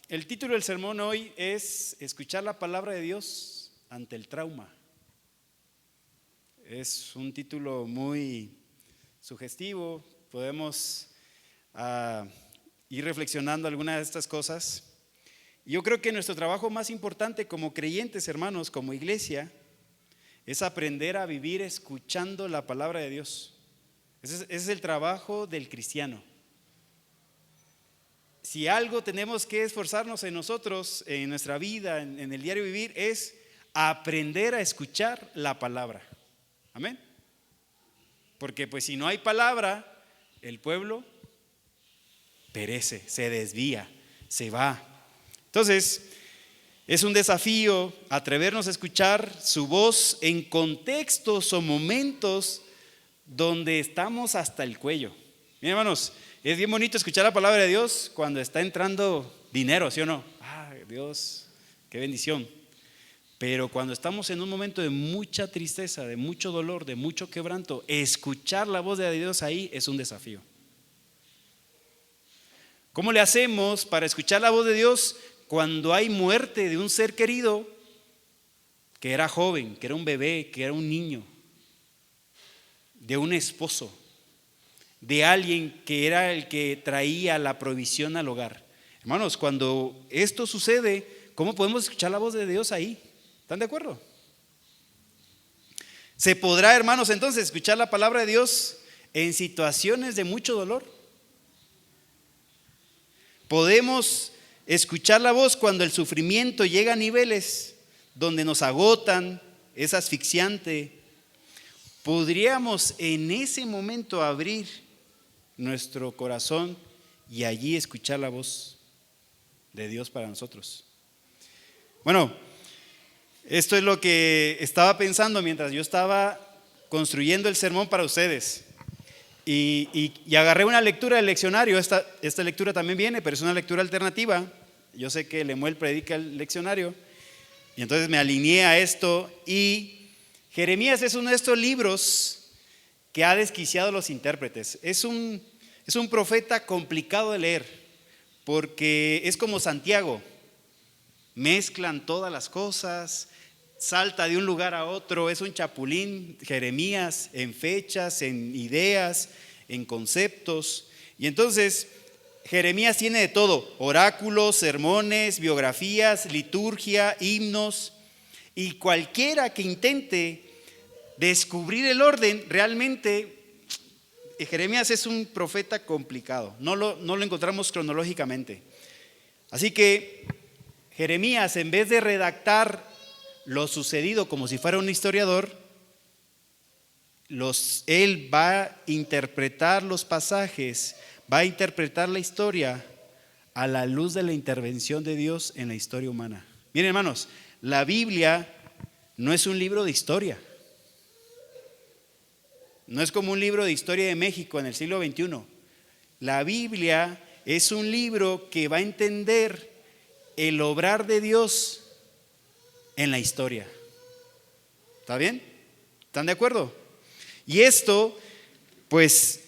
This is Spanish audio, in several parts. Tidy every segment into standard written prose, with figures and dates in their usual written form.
El título del sermón hoy es escuchar la palabra de Dios ante el trauma. Es un título muy sugestivo. Podemos ir reflexionando algunas de estas cosas. Yo creo que nuestro trabajo más importante como creyentes, hermanos, como iglesia, es aprender a vivir escuchando la palabra de Dios. Ese es el trabajo del cristiano. Si algo tenemos que esforzarnos en nosotros, en nuestra vida, en el diario vivir, es aprender a escuchar la palabra. Amén. Porque pues si no hay palabra, el pueblo perece, se desvía, se va. Entonces, es un desafío atrevernos a escuchar su voz en contextos o momentos donde estamos hasta el cuello. Miren, hermanos, es bien bonito escuchar la palabra de Dios cuando está entrando dinero, ¿sí o no? Dios, qué bendición. Pero cuando estamos en un momento de mucha tristeza, de mucho dolor, de mucho quebranto, escuchar la voz de Dios ahí es un desafío. ¿Cómo le hacemos para escuchar la voz de Dios cuando hay muerte de un ser querido que era joven, que era un bebé, que era un niño, de un esposo, de alguien que era el que traía la provisión al hogar? Hermanos, cuando esto sucede, ¿cómo podemos escuchar la voz de Dios ahí? ¿Están de acuerdo? ¿Se podrá, hermanos, entonces escuchar la palabra de Dios en situaciones de mucho dolor? ¿Podemos escuchar la voz cuando el sufrimiento llega a niveles donde nos agotan, es asfixiante? ¿Podríamos en ese momento abrir nuestro corazón y allí escuchar la voz de Dios para nosotros? Bueno, esto es lo que estaba pensando mientras yo estaba construyendo el sermón para ustedes. Y agarré una lectura del leccionario. Esta lectura también viene, pero es una lectura alternativa. Yo sé que Lemuel predica el leccionario, y entonces me alineé a esto. Y Jeremías es uno de estos libros que ha desquiciado a los intérpretes. Es un profeta complicado de leer, porque es como Santiago. Mezclan todas las cosas, salta de un lugar a otro, es un chapulín, Jeremías, en fechas, en ideas, en conceptos. Y entonces Jeremías tiene de todo: oráculos, sermones, biografías, liturgia, himnos. Y cualquiera que intente descubrir el orden, realmente Jeremías es un profeta complicado, no lo encontramos cronológicamente. Así que Jeremías, en vez de redactar lo sucedido como si fuera un historiador, él va a interpretar los pasajes, va a interpretar la historia a la luz de la intervención de Dios en la historia humana. Miren, hermanos, la Biblia no es un libro de historia. No es como un libro de historia de México en el siglo XXI. La Biblia es un libro que va a entender el obrar de Dios en la historia. ¿Está bien? ¿Están de acuerdo? Y esto, pues,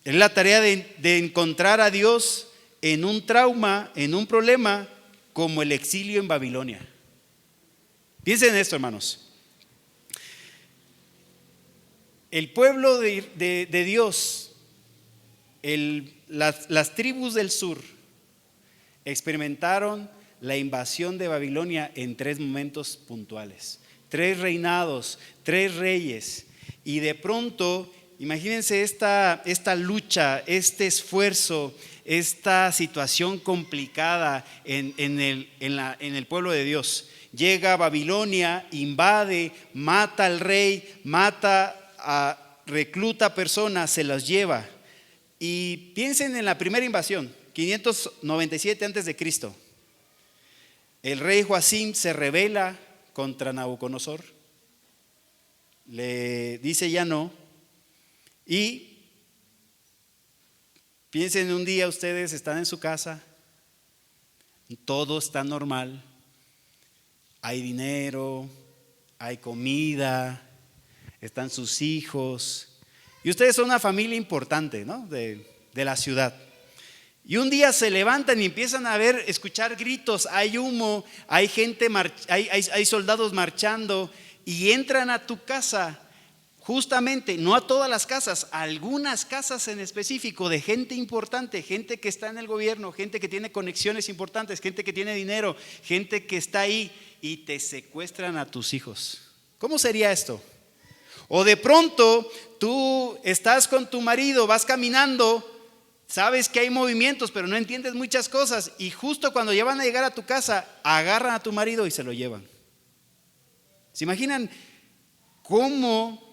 es la tarea de encontrar a Dios en un trauma, en un problema, como el exilio en Babilonia. Piensen en esto, hermanos. El pueblo de Dios, las tribus del sur, experimentaron la invasión de Babilonia en 3 momentos puntuales: 3 reinados, 3 reyes. Y de pronto, imagínense esta lucha, este esfuerzo, esta situación complicada en el pueblo de Dios. Llega a Babilonia, invade, mata al rey, recluta personas, se las lleva. Y piensen en la primera invasión, 597 antes de Cristo. El rey Joacim se rebela contra Nabucodonosor, le dice ya no. Y piensen, un día ustedes están en su casa, todo está normal, hay dinero, hay comida, están sus hijos, y ustedes son una familia importante, ¿no? de la ciudad. Y un día se levantan y empiezan a escuchar gritos, hay humo, hay gente, hay soldados marchando y entran a tu casa. Justamente, no a todas las casas, a algunas casas en específico de gente importante, gente que está en el gobierno, gente que tiene conexiones importantes, gente que tiene dinero, gente que está ahí y te secuestran a tus hijos. ¿Cómo sería esto? O de pronto tú estás con tu marido, vas caminando, sabes que hay movimientos, pero no entiendes muchas cosas y justo cuando ya van a llegar a tu casa, agarran a tu marido y se lo llevan. ¿Se imaginan cómo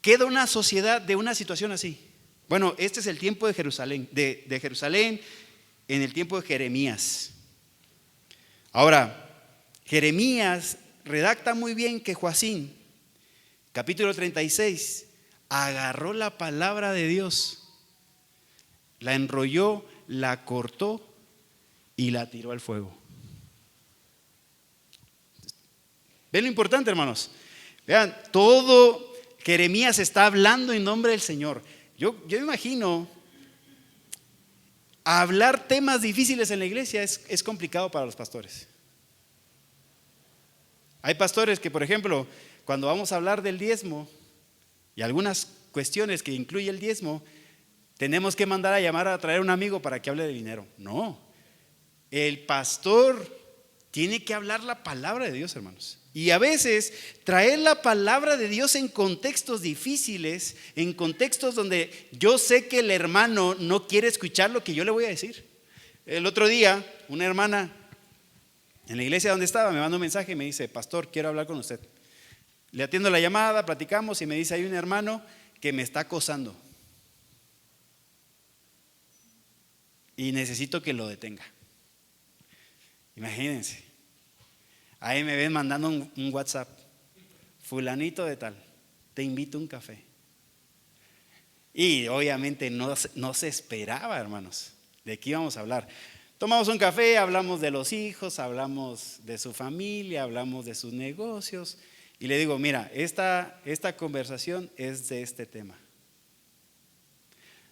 queda una sociedad de una situación así? Bueno, este es el tiempo de Jerusalén, de Jerusalén en el tiempo de Jeremías. Ahora, Jeremías redacta muy bien que Joacín, capítulo 36, agarró la palabra de Dios, la enrolló, la cortó y la tiró al fuego. ¿Ven lo importante, hermanos? Vean, todo Jeremías está hablando en nombre del Señor. Yo me imagino, hablar temas difíciles en la iglesia es complicado para los pastores. Hay pastores que, por ejemplo, cuando vamos a hablar del diezmo y algunas cuestiones que incluye el diezmo, tenemos que mandar a llamar a traer un amigo para que hable de dinero. No, el pastor tiene que hablar la palabra de Dios, hermanos. Y a veces traer la palabra de Dios en contextos difíciles, en contextos donde yo sé que el hermano no quiere escuchar lo que yo le voy a decir. El otro día, una hermana en la iglesia donde estaba me manda un mensaje y me dice: pastor, quiero hablar con usted. Le atiendo la llamada, platicamos y me dice: hay un hermano que me está acosando y necesito que lo detenga. Imagínense, ahí me ven mandando un WhatsApp: fulanito de tal, te invito a un café. Y obviamente no se esperaba, hermanos, de qué íbamos a hablar. Tomamos un café, hablamos de los hijos, hablamos de su familia, hablamos de sus negocios. Y le digo: mira, esta conversación es de este tema.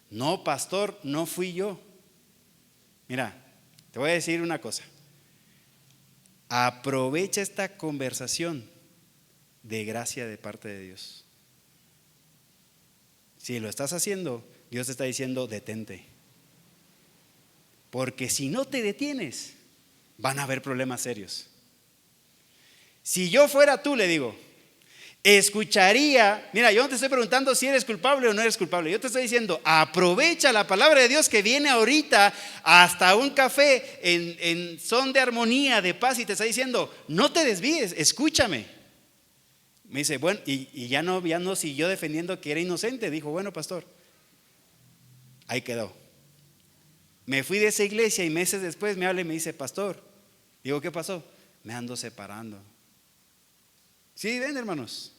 No, pastor, no fui yo. Mira, te voy a decir una cosa. Aprovecha esta conversación de gracia de parte de Dios. Si lo estás haciendo, Dios te está diciendo: detente. Porque si no te detienes, van a haber problemas serios. Si yo fuera tú, le digo, escucharía. Mira, yo no te estoy preguntando si eres culpable o no eres culpable. Yo te estoy diciendo: aprovecha la palabra de Dios que viene ahorita hasta un café en son de armonía, de paz, y te está diciendo: no te desvíes, escúchame. Me dice: bueno, y ya no siguió defendiendo que era inocente. Dijo: bueno, pastor, ahí quedó. Me fui de esa iglesia y meses después me habla y me dice: pastor. Digo: ¿qué pasó? Me ando separando. Sí, ven, hermanos,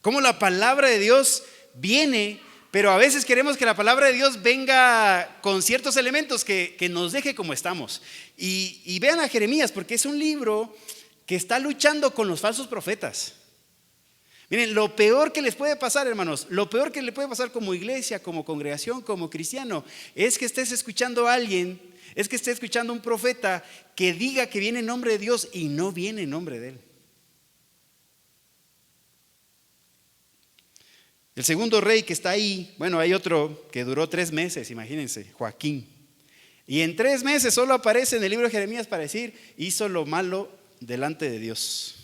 cómo la palabra de Dios viene, pero a veces queremos que la palabra de Dios venga con ciertos elementos que nos deje como estamos. Y vean a Jeremías, porque es un libro que está luchando con los falsos profetas. Miren, lo peor que les puede pasar, hermanos, lo peor que le puede pasar como iglesia, como congregación, como cristiano, es que estés escuchando a alguien, es que estés escuchando a un profeta que diga que viene en nombre de Dios y no viene en nombre de él. El segundo rey que está ahí, bueno, hay otro que duró 3 meses, imagínense, Joaquín. Y en 3 meses solo aparece en el libro de Jeremías para decir: hizo lo malo delante de Dios.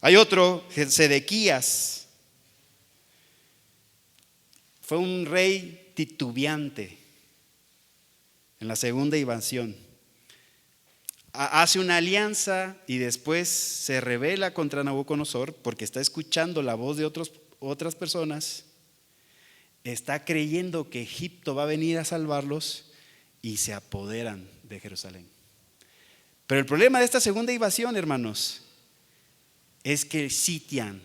Hay otro, Sedequías. Fue un rey titubeante en la segunda invasión. Hace una alianza y después se rebela contra Nabucodonosor porque está escuchando la voz de otras personas. Está creyendo que Egipto va a venir a salvarlos y se apoderan de Jerusalén. Pero el problema de esta segunda invasión, hermanos, es que sitian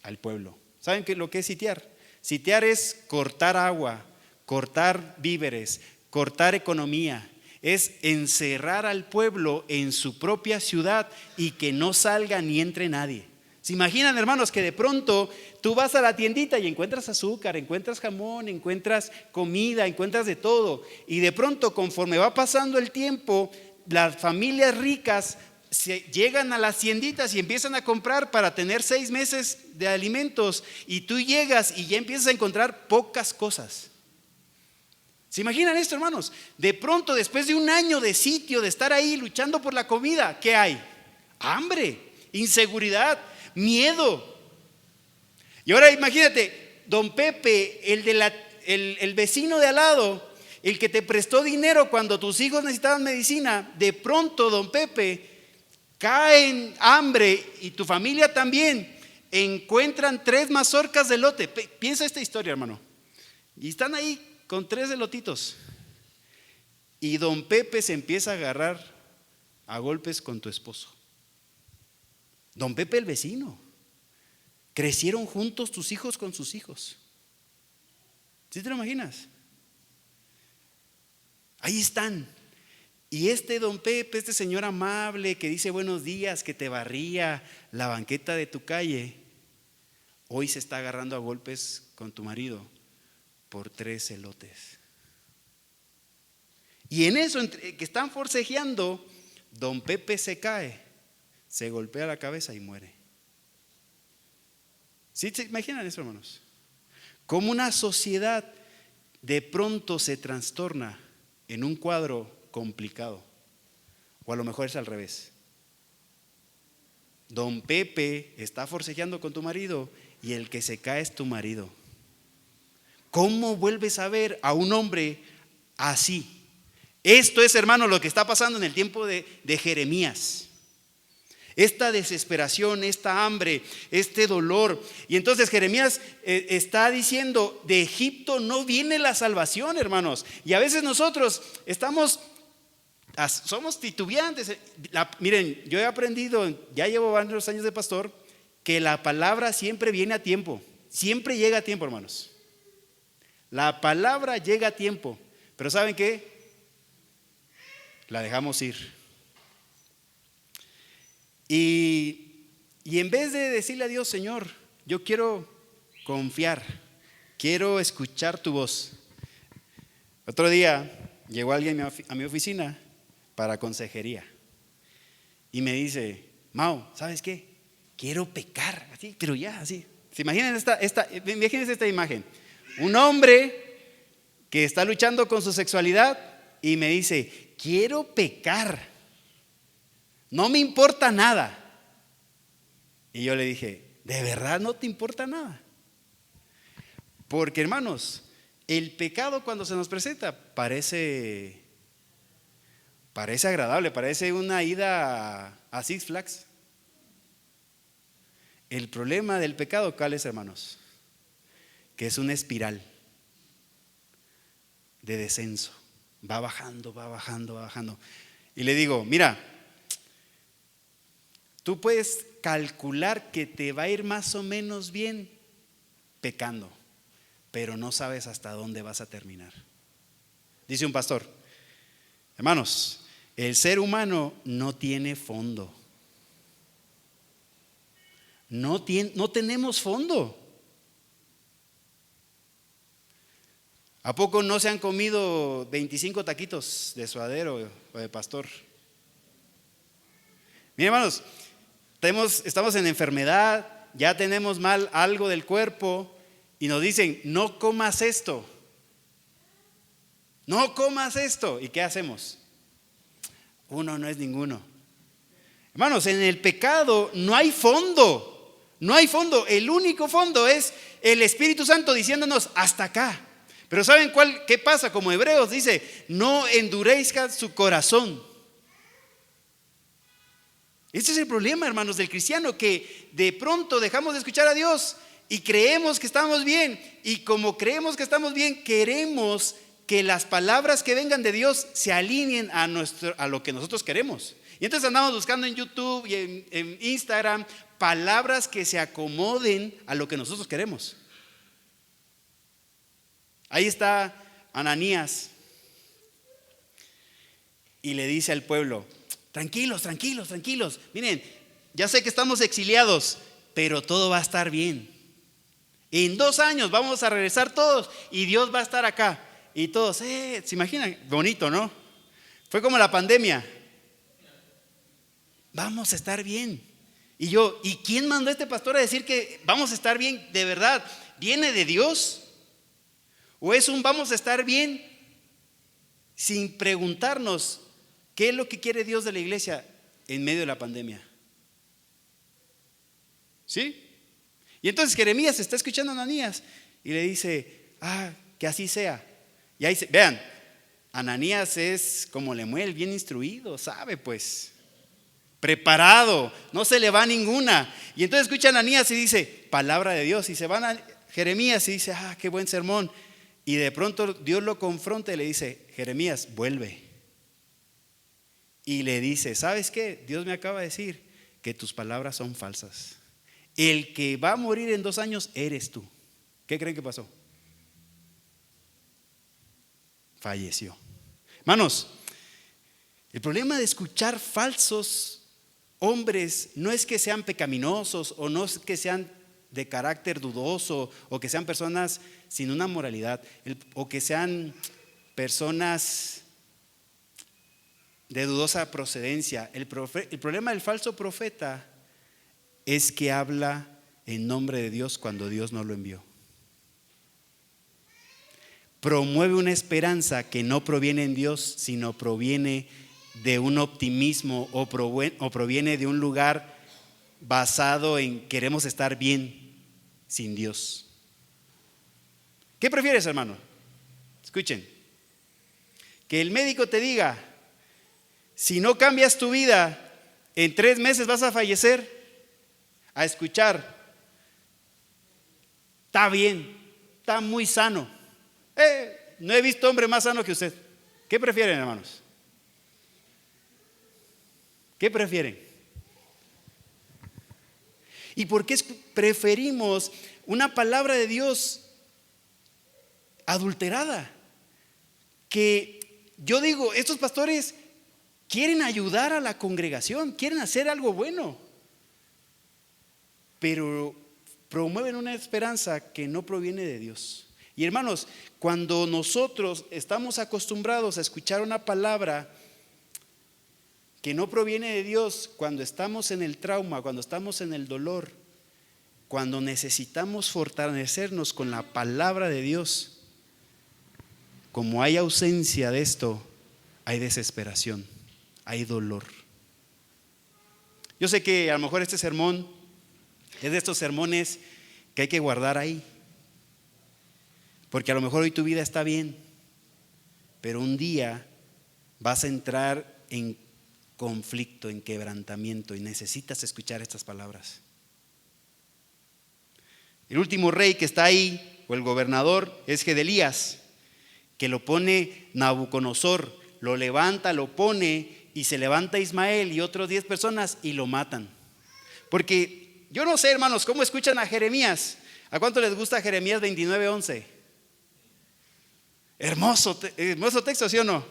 al pueblo. ¿Saben lo que es sitiar? Sitiar es cortar agua, cortar víveres, cortar economía. Es encerrar al pueblo en su propia ciudad y que no salga ni entre nadie. ¿Se imaginan, hermanos, que de pronto tú vas a la tiendita y encuentras azúcar, encuentras jamón, encuentras comida, encuentras de todo? Y de pronto, conforme va pasando el tiempo, las familias ricas llegan a las tienditas y empiezan a comprar para tener 6 meses de alimentos, y tú llegas y ya empiezas a encontrar pocas cosas. ¿Se imaginan esto, hermanos? De pronto, después de un año de sitio, de estar ahí luchando por la comida, ¿qué hay? Hambre, inseguridad, miedo. Y ahora imagínate, don Pepe, el vecino de al lado, el que te prestó dinero cuando tus hijos necesitaban medicina, de pronto don Pepe cae en hambre y tu familia también. Encuentran 3 mazorcas de elote. Piensa esta historia, hermano. Y están ahí con 3 elotitos. Y don Pepe se empieza a agarrar a golpes con tu esposo. Don Pepe el vecino. Crecieron juntos tus hijos con sus hijos. ¿Sí te lo imaginas? Ahí están. Y don Pepe, este señor amable que dice buenos días, que te barría la banqueta de tu calle, hoy se está agarrando a golpes con tu marido por 3 elotes. Y en eso, que están forcejeando, don Pepe se cae, se golpea la cabeza y muere. ¿Sí se imaginan eso, hermanos? Cómo una sociedad de pronto se trastorna en un cuadro complicado. O a lo mejor es al revés. Don Pepe está forcejeando con tu marido y el que se cae es tu marido. ¿Cómo vuelves a ver a un hombre así? Esto es, hermano, lo que está pasando en el tiempo de Jeremías. Esta desesperación, esta hambre, este dolor. Y entonces Jeremías está diciendo, de Egipto no viene la salvación, hermanos. Y a veces nosotros somos titubeantes. Miren, yo he aprendido, ya llevo varios años de pastor, que la palabra siempre viene a tiempo. Siempre llega a tiempo, hermanos. La palabra llega a tiempo. Pero ¿saben qué? La dejamos ir. Y en vez de decirle a Dios, Señor, yo quiero confiar, quiero escuchar tu voz. Otro día llegó alguien a mi oficina para consejería y me dice, Mau, ¿sabes qué? Quiero pecar, así, pero ya, así. ¿Se imaginan imagínense esta imagen? Un hombre que está luchando con su sexualidad y me dice, quiero pecar. No me importa nada. Y yo le dije, ¿de verdad no te importa nada? Porque, hermanos, el pecado cuando se nos presenta parece agradable, parece una ida a Six Flags. El problema del pecado, ¿cuál es, hermanos? Que es una espiral de descenso. Va bajando, va bajando, va bajando. Y le digo, mira, tú puedes calcular que te va a ir más o menos bien pecando, pero no sabes hasta dónde vas a terminar. Dice un pastor, hermanos, el ser humano no tiene fondo. No tenemos fondo. ¿A poco no se han comido 25 taquitos de suadero o de pastor? Miren, hermanos, estamos en enfermedad, ya tenemos mal algo del cuerpo y nos dicen, no comas esto. No comas esto. ¿Y qué hacemos? Uno no es ninguno. Hermanos, en el pecado no hay fondo. No hay fondo. El único fondo es el Espíritu Santo diciéndonos hasta acá. Pero ¿saben qué pasa? Como Hebreos dice, no endurezcan su corazón. Este es el problema, hermanos, del cristiano, que de pronto dejamos de escuchar a Dios y creemos que estamos bien. Y como creemos que estamos bien, queremos que las palabras que vengan de Dios se alineen a lo que nosotros queremos. Y entonces andamos buscando en YouTube y en Instagram palabras que se acomoden a lo que nosotros queremos. Ahí está Ananías y le dice al pueblo, tranquilos, tranquilos, tranquilos. Miren, ya sé que estamos exiliados, pero todo va a estar bien. En 2 años vamos a regresar todos y Dios va a estar acá. Y todos, ¿se imaginan? Bonito, ¿no? Fue como la pandemia. Vamos a estar bien. Y yo, ¿y quién mandó a este pastor a decir que vamos a estar bien? ¿De verdad viene de Dios? ¿O es un vamos a estar bien sin preguntarnos qué es lo que quiere Dios de la iglesia en medio de la pandemia? ¿Sí? Y entonces Jeremías está escuchando a Ananías y le dice, que así sea. Y ahí vean, Ananías es como Lemuel, bien instruido, sabe pues, preparado, no se le va ninguna. Y entonces escucha a Ananías y dice, palabra de Dios. Y se van a Jeremías y dice, qué buen sermón. Y de pronto Dios lo confronta y le dice, Jeremías, vuelve. Y le dice, ¿sabes qué? Dios me acaba de decir que tus palabras son falsas. El que va a morir en 2 años eres tú. ¿Qué creen que pasó? Falleció. Hermanos, el problema de escuchar falsos hombres no es que sean pecaminosos o no es que sean de carácter dudoso o que sean personas sin una moralidad o que sean personas de dudosa procedencia. El problema del falso profeta es que habla en nombre de Dios cuando Dios no lo envió. Promueve una esperanza que no proviene en Dios, sino proviene de un optimismo o proviene de un lugar basado en queremos estar bien sin Dios. ¿Qué prefieres, hermano? Escuchen, que el médico te diga, si no cambias tu vida, en 3 meses vas a fallecer, a escuchar, está bien, está muy sano. No he visto hombre más sano que usted. ¿Qué prefieren, hermanos? ¿Qué prefieren? ¿Y por qué preferimos una palabra de Dios adulterada? Que yo digo, estos pastores quieren ayudar a la congregación, quieren hacer algo bueno, pero promueven una esperanza que no proviene de Dios. Y hermanos, cuando nosotros estamos acostumbrados a escuchar una palabra que no proviene de Dios, cuando estamos en el trauma, cuando estamos en el dolor, cuando necesitamos fortalecernos con la palabra de Dios, como hay ausencia de esto, hay desesperación, hay dolor. Yo sé que a lo mejor este sermón es de estos sermones que hay que guardar ahí, porque a lo mejor hoy tu vida está bien, pero un día vas a entrar en conflicto, en quebrantamiento y necesitas escuchar estas palabras. El último rey que está ahí, o el gobernador, es Gedelías, que lo pone Nabucodonosor, lo levanta, lo pone y se levanta Ismael y otros 10 personas y lo matan. Porque yo no sé, hermanos, cómo escuchan a Jeremías. ¿A cuánto les gusta Jeremías 29:11? Hermoso texto, ¿sí o no?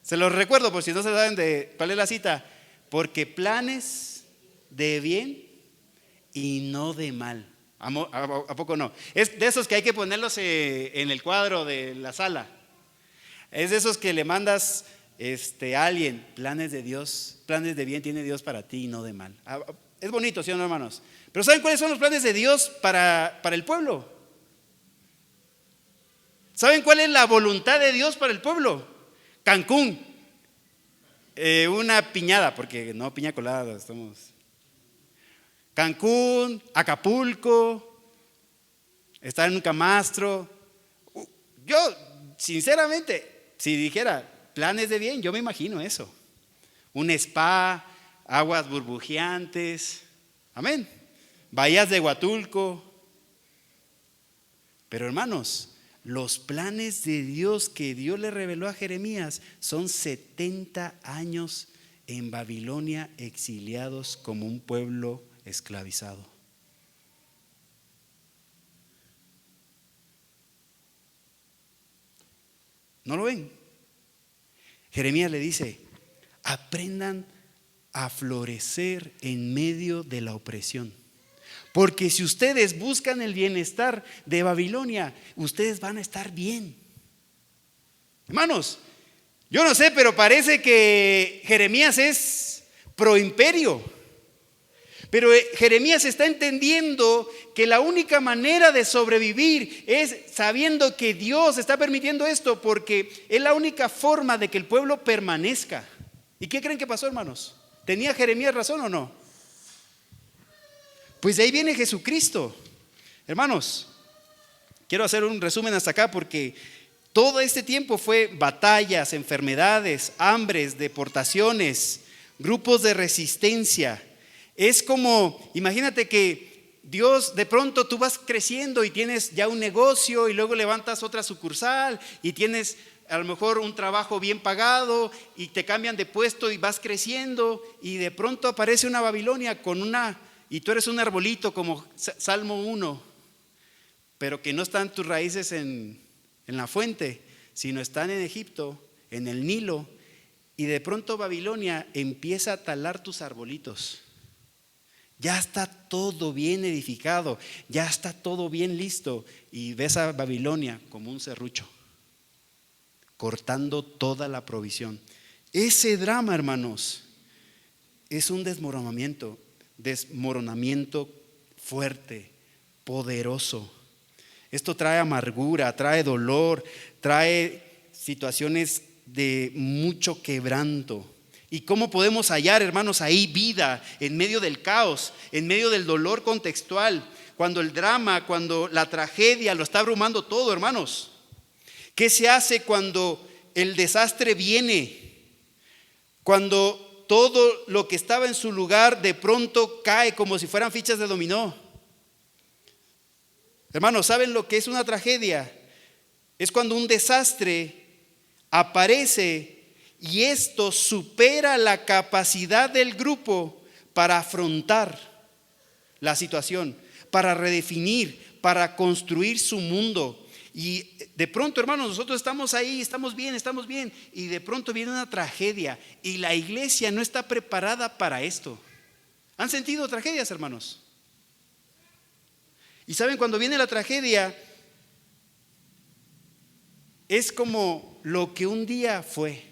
Se los recuerdo por si no se saben de cuál es la cita. Porque planes de bien y no de mal. ¿A poco no? Es de esos que hay que ponerlos en el cuadro de la sala. Es de esos que le mandas a alguien, planes de Dios, planes de bien tiene Dios para ti y no de mal. Es bonito, ¿sí o no, hermanos? Pero ¿saben cuáles son los planes de Dios para el pueblo? ¿Saben cuál es la voluntad de Dios para el pueblo? Cancún, una piñada, porque no piña colada, estamos. Cancún, Acapulco, estar en un camastro. Yo, sinceramente, si dijera planes de bien, yo me imagino eso. Un spa, aguas burbujeantes, amén. Bahías de Huatulco. Pero hermanos, los planes de Dios que Dios le reveló a Jeremías son 70 años en Babilonia, exiliados como un pueblo esclavizado. ¿No lo ven? Jeremías le dice, aprendan a florecer en medio de la opresión. Porque si ustedes buscan el bienestar de Babilonia, ustedes van a estar bien. Hermanos, yo no sé, pero parece que Jeremías es pro imperio. Pero Jeremías está entendiendo que la única manera de sobrevivir es sabiendo que Dios está permitiendo esto, porque es la única forma de que el pueblo permanezca. ¿Y qué creen que pasó, hermanos? ¿Tenía Jeremías razón o no? Pues de ahí viene Jesucristo. Hermanos, quiero hacer un resumen hasta acá porque todo este tiempo fue batallas, enfermedades, hambres, deportaciones, grupos de resistencia. Es como, imagínate que Dios, de pronto tú vas creciendo y tienes ya un negocio y luego levantas otra sucursal y tienes a lo mejor un trabajo bien pagado y te cambian de puesto y vas creciendo y de pronto aparece una Babilonia y tú eres un arbolito como Salmo 1, pero que no están tus raíces en la fuente, sino están en Egipto, en el Nilo, y de pronto Babilonia empieza a talar tus arbolitos. Ya está todo bien edificado, ya está todo bien listo y ves a Babilonia como un serrucho, cortando toda la provisión. Ese drama, hermanos, es un desmoronamiento fuerte, poderoso. Esto trae amargura, trae dolor, trae situaciones de mucho quebranto. ¿Y cómo podemos hallar, hermanos, ahí vida en medio del caos, en medio del dolor contextual, cuando el drama, cuando la tragedia lo está abrumando todo, hermanos? ¿Qué se hace cuando el desastre viene? Cuando todo lo que estaba en su lugar de pronto cae como si fueran fichas de dominó. Hermanos, ¿saben lo que es una tragedia? Es cuando un desastre aparece y esto supera la capacidad del grupo para afrontar la situación, para redefinir, para construir su mundo. Y de pronto, hermanos, nosotros estamos ahí, estamos bien, y de pronto viene una tragedia y la iglesia no está preparada para esto. ¿Han sentido tragedias, hermanos? Y saben, cuando viene la tragedia, es como lo que un día fue.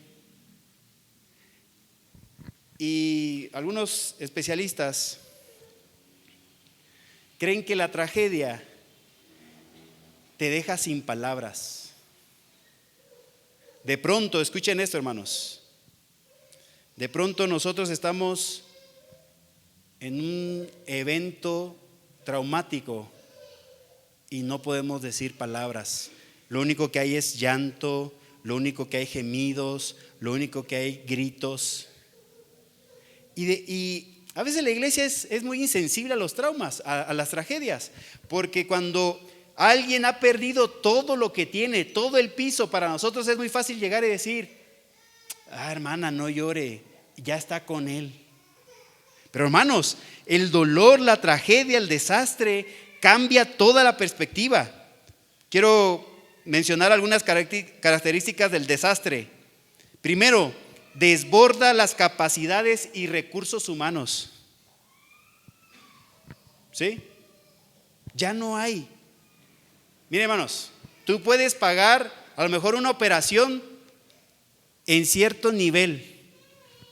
Y algunos especialistas creen que la tragedia te deja sin palabras. De pronto, escuchen esto, hermanos. De pronto nosotros estamos en un evento traumático y no podemos decir palabras. Lo único que hay es llanto, lo único que hay gemidos, lo único que hay gritos. Y a veces la iglesia es muy insensible a los traumas, a las tragedias, porque cuando alguien ha perdido todo lo que tiene, todo el piso, para nosotros es muy fácil llegar y decir: hermana, no llore, ya está con él. Pero hermanos, el dolor, la tragedia, el desastre cambia toda la perspectiva. Quiero mencionar algunas características del desastre. Primero, desborda las capacidades y recursos humanos. ¿Sí? Ya no hay. Miren, hermanos, tú puedes pagar a lo mejor una operación en cierto nivel.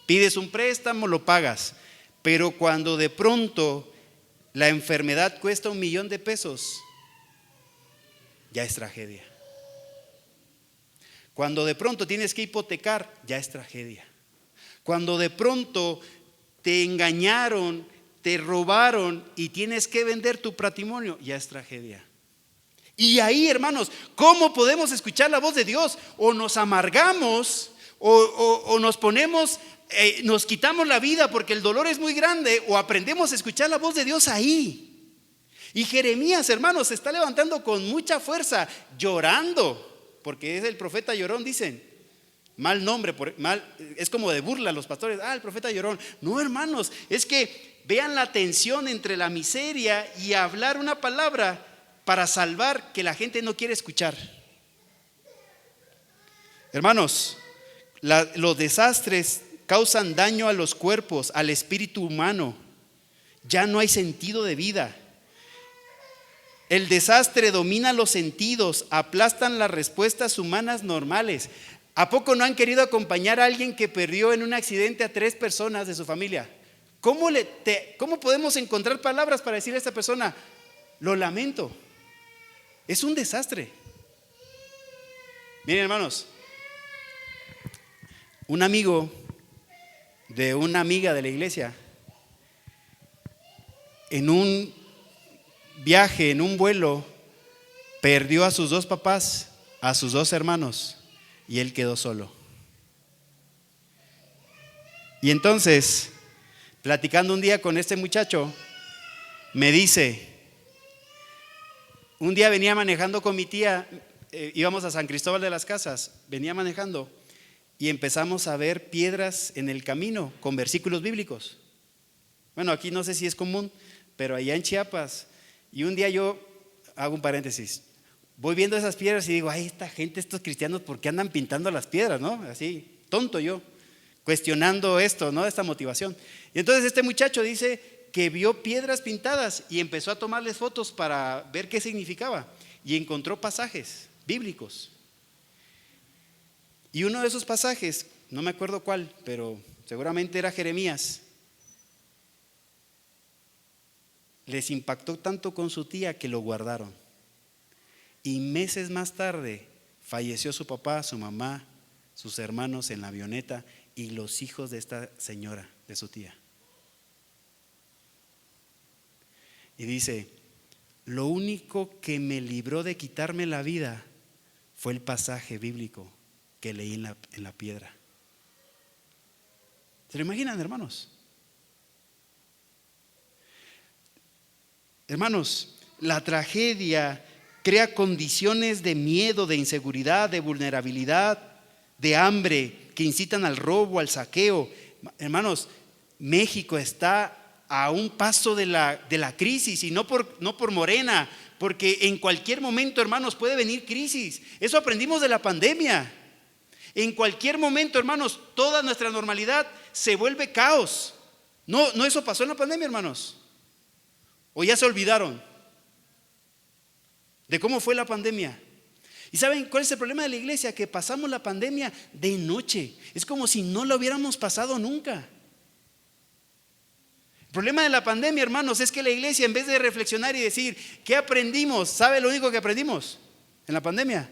Pides un préstamo, lo pagas. Pero cuando de pronto la enfermedad cuesta $1,000,000, ya es tragedia. Cuando de pronto tienes que hipotecar, ya es tragedia. Cuando de pronto te engañaron, te robaron y tienes que vender tu patrimonio, ya es tragedia. Y ahí, hermanos, ¿cómo podemos escuchar la voz de Dios? O nos amargamos o nos ponemos, nos quitamos la vida porque el dolor es muy grande, o aprendemos a escuchar la voz de Dios ahí. Y Jeremías, hermanos, se está levantando con mucha fuerza, llorando. Porque es el profeta llorón, dicen. Mal nombre, es como de burla a los pastores. El profeta llorón. No, hermanos, es que vean la tensión entre la miseria y hablar una palabra para salvar que la gente no quiere escuchar. Hermanos, los desastres causan daño a los cuerpos, al espíritu humano. Ya no hay sentido de vida. El desastre domina los sentidos, aplastan las respuestas humanas normales. ¿A poco no han querido acompañar a alguien que perdió en un accidente a 3 personas de su familia? ¿Cómo podemos encontrar palabras para decirle a esta persona, lo lamento? Es un desastre. Miren, hermanos, un amigo de una amiga de la iglesia, en un viaje, en un vuelo, perdió a sus 2 papás, a sus 2 hermanos, y él quedó solo. Y entonces, platicando un día con este muchacho, me dice, un día venía manejando con mi tía, íbamos a San Cristóbal de las Casas, venía manejando y empezamos a ver piedras en el camino con versículos bíblicos. Bueno, aquí no sé si es común, pero allá en Chiapas, y un día yo, hago un paréntesis, voy viendo esas piedras y digo, ay, esta gente, estos cristianos, ¿por qué andan pintando las piedras, no? Así, tonto yo, cuestionando esto, ¿no? Esta motivación. Y entonces este muchacho dice que vio piedras pintadas y empezó a tomarles fotos para ver qué significaba, y encontró pasajes bíblicos. Y uno de esos pasajes, no me acuerdo cuál, pero seguramente era Jeremías, les impactó tanto con su tía que lo guardaron. Y meses más tarde falleció su papá, su mamá, sus hermanos en la avioneta y los hijos de esta señora, de su tía. Y dice, lo único que me libró de quitarme la vida fue el pasaje bíblico que leí en la piedra. ¿Se lo imaginan, hermanos? Hermanos, la tragedia crea condiciones de miedo, de inseguridad, de vulnerabilidad, de hambre, que incitan al robo, al saqueo. Hermanos, México está a un paso de la crisis, y no por Morena, porque en cualquier momento, hermanos, puede venir crisis. Eso aprendimos de la pandemia. En cualquier momento, hermanos, toda nuestra normalidad se vuelve caos. No, eso pasó en la pandemia, hermanos. ¿O ya se olvidaron de cómo fue la pandemia? ¿Y saben cuál es el problema de la iglesia? Que pasamos la pandemia de noche. Es como si no la hubiéramos pasado nunca. El problema de la pandemia, hermanos, es que la iglesia, en vez de reflexionar y decir, ¿qué aprendimos? ¿Sabe lo único que aprendimos en la pandemia?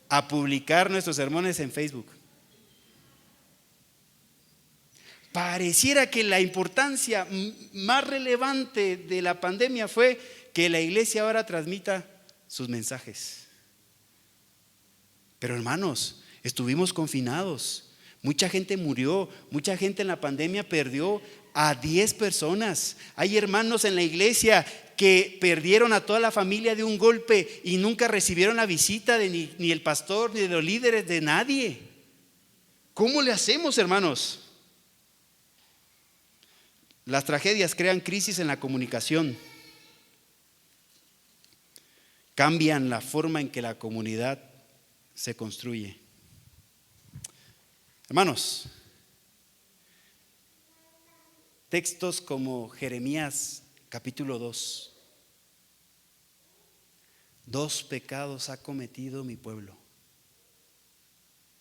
A publicar nuestros sermones en Facebook. Pareciera que la importancia más relevante de la pandemia fue que la iglesia ahora transmita sus mensajes. Pero hermanos, estuvimos confinados, mucha gente murió, mucha gente en la pandemia perdió a 10 personas. Hay hermanos en la iglesia que perdieron a toda la familia de un golpe y nunca recibieron la visita de ni el pastor, ni de los líderes, de nadie. ¿Cómo le hacemos, hermanos? Las tragedias crean crisis en la comunicación, cambian la forma en que la comunidad se construye. Hermanos, textos como Jeremías capítulo 2. 2 pecados ha cometido mi pueblo.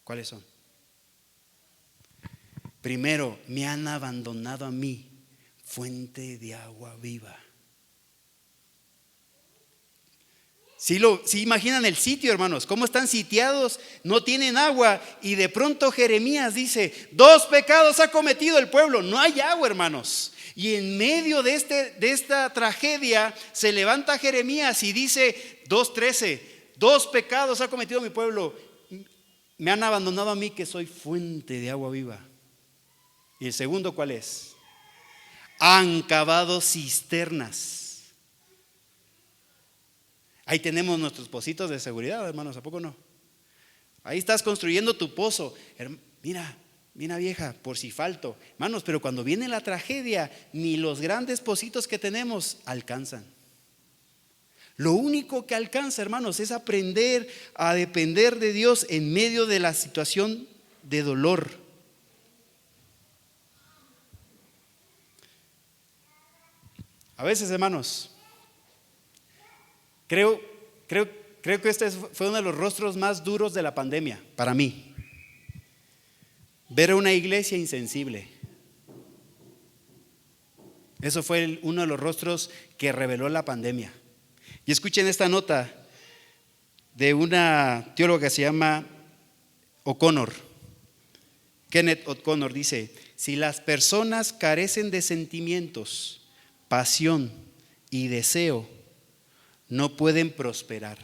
¿Cuáles son? Primero, me han abandonado a mí, fuente de agua viva. Si imaginan el sitio, hermanos, cómo están sitiados, no tienen agua, y de pronto Jeremías dice, 2 pecados ha cometido el pueblo, no hay agua, hermanos. Y en medio de esta tragedia se levanta Jeremías y dice 2:13, 2 pecados ha cometido mi pueblo, me han abandonado a mí que soy fuente de agua viva. Y el segundo, ¿cuál es? Han cavado cisternas. Ahí tenemos nuestros pocitos de seguridad, hermanos, ¿a poco no? Ahí estás construyendo tu pozo. Mira vieja, por si falto. Hermanos, pero cuando viene la tragedia, ni los grandes pocitos que tenemos alcanzan. Lo único que alcanza, hermanos, es aprender a depender de Dios en medio de la situación de dolor. A veces, hermanos, creo que este fue uno de los rostros más duros de la pandemia para mí. Ver a una iglesia insensible. Eso fue uno de los rostros que reveló la pandemia. Y escuchen esta nota de una teóloga que se llama O'Connor. Kenneth O'Connor dice: si las personas carecen de sentimientos, pasión y deseo, no pueden prosperar.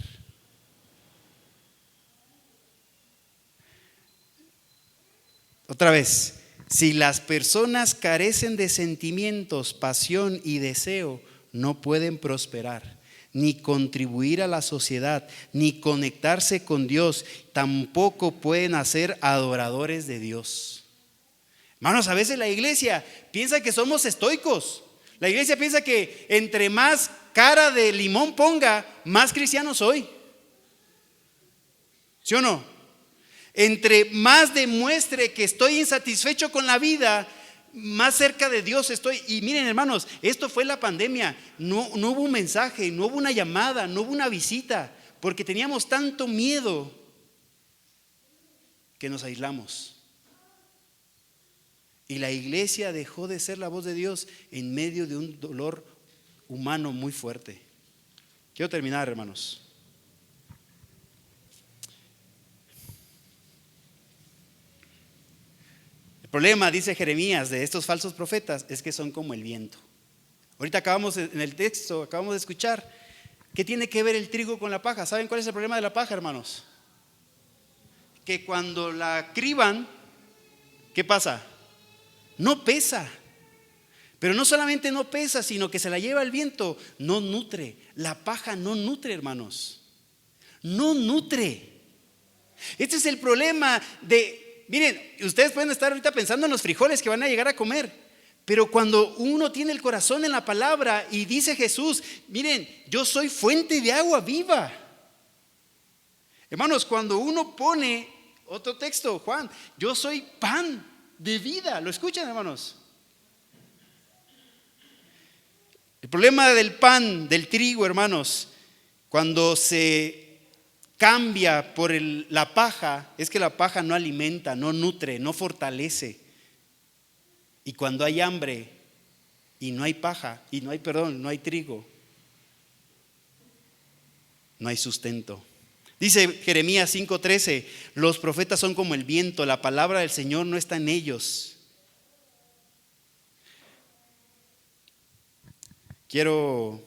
Otra vez, si las personas carecen de sentimientos, pasión y deseo, no pueden prosperar, ni contribuir a la sociedad, ni conectarse con Dios, tampoco pueden ser adoradores de Dios. Hermanos, a veces la iglesia piensa que somos estoicos. La iglesia piensa que entre más cara de limón ponga, más cristiano soy. ¿Sí o no? Entre más demuestre que estoy insatisfecho con la vida, más cerca de Dios estoy. Y miren, hermanos, esto fue la pandemia. No hubo un mensaje, no hubo una llamada, no hubo una visita, porque teníamos tanto miedo que nos aislamos. Y la iglesia dejó de ser la voz de Dios en medio de un dolor humano muy fuerte. Quiero terminar, hermanos. El problema, dice Jeremías, de estos falsos profetas es que son como el viento. Ahorita en el texto acabamos de escuchar, ¿qué tiene que ver el trigo con la paja? ¿Saben cuál es el problema de la paja, hermanos? Que cuando la criban, ¿qué pasa? No pesa. Pero no solamente no pesa, sino que se la lleva el viento. No nutre. La paja no nutre, hermanos. No nutre. Este es el problema de... Miren, ustedes pueden estar ahorita pensando en los frijoles que van a llegar a comer, pero cuando uno tiene el corazón en la palabra y dice Jesús, miren, yo soy fuente de agua viva. Hermanos, cuando uno pone otro texto, Juan, yo soy pan de vida. ¿Lo escuchan, hermanos? El problema del pan, del trigo, hermanos, cuando se cambia por la paja, es que la paja no alimenta, no nutre, no fortalece. Y cuando hay hambre y no hay paja, no hay trigo, no hay sustento. Dice Jeremías 5:13, los profetas son como el viento, la palabra del Señor no está en ellos. Quiero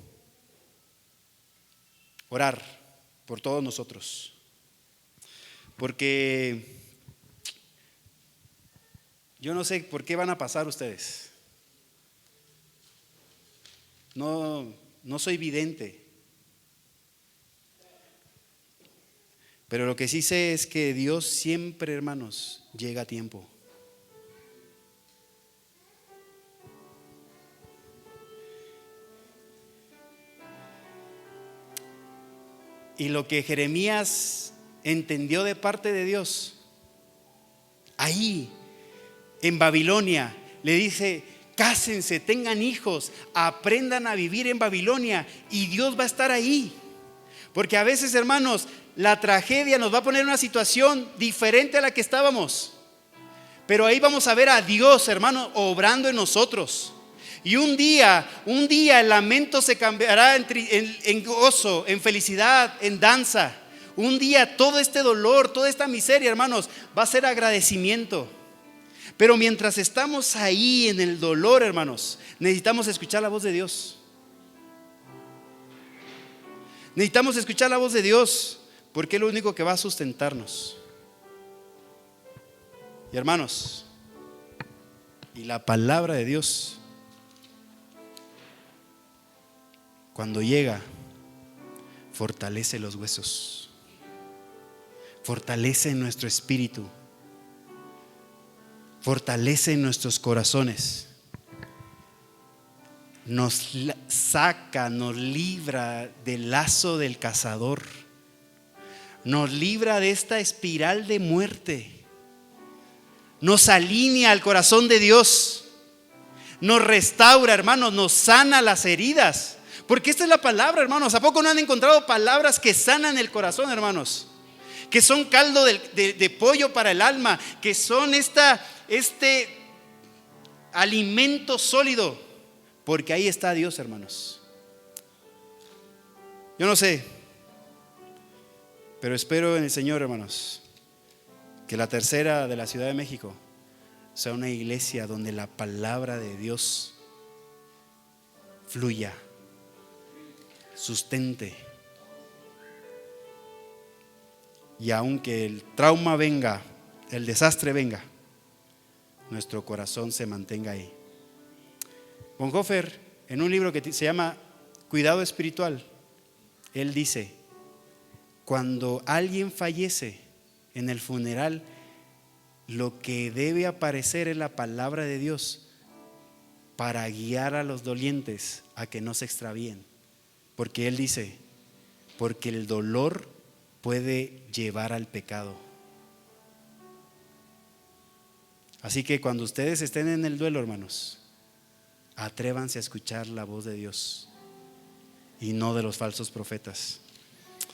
orar por todos nosotros, porque yo no sé por qué van a pasar ustedes. No soy vidente, pero lo que sí sé es que Dios siempre, hermanos, llega a tiempo. Y lo que Jeremías entendió de parte de Dios, ahí en Babilonia, le dice: cásense, tengan hijos, aprendan a vivir en Babilonia y Dios va a estar ahí. Porque a veces, hermanos, la tragedia nos va a poner en una situación diferente a la que estábamos, pero ahí vamos a ver a Dios, hermanos, obrando en nosotros. Y un día el lamento se cambiará en gozo, en felicidad, en danza. Un día todo este dolor, toda esta miseria, hermanos, va a ser agradecimiento. Pero mientras estamos ahí en el dolor, hermanos, necesitamos escuchar la voz de Dios. Necesitamos escuchar la voz de Dios, porque es lo único que va a sustentarnos. Y hermanos, y la palabra de Dios, cuando llega, fortalece los huesos, fortalece nuestro espíritu, fortalece nuestros corazones, nos saca, nos libra del lazo del cazador, nos libra de esta espiral de muerte, nos alinea al corazón de Dios, nos restaura, hermanos, nos sana las heridas. Porque esta es la palabra, hermanos. ¿A poco no han encontrado palabras que sanan el corazón, hermanos? Que son caldo de pollo para el alma, que son este alimento sólido, porque ahí está Dios, hermanos. Yo no sé, pero espero en el Señor, hermanos, que la tercera de la Ciudad de México sea una iglesia donde la palabra de Dios fluya, sustente. Y aunque el trauma venga, el desastre venga, nuestro corazón se mantenga ahí. Bonhoeffer, en un libro que se llama Cuidado Espiritual, él dice: cuando alguien fallece en el funeral, lo que debe aparecer es la palabra de Dios para guiar a los dolientes a que no se extravíen. Porque él dice, porque el dolor puede llevar al pecado. Así que cuando ustedes estén en el duelo, hermanos, atrévanse a escuchar la voz de Dios y no de los falsos profetas.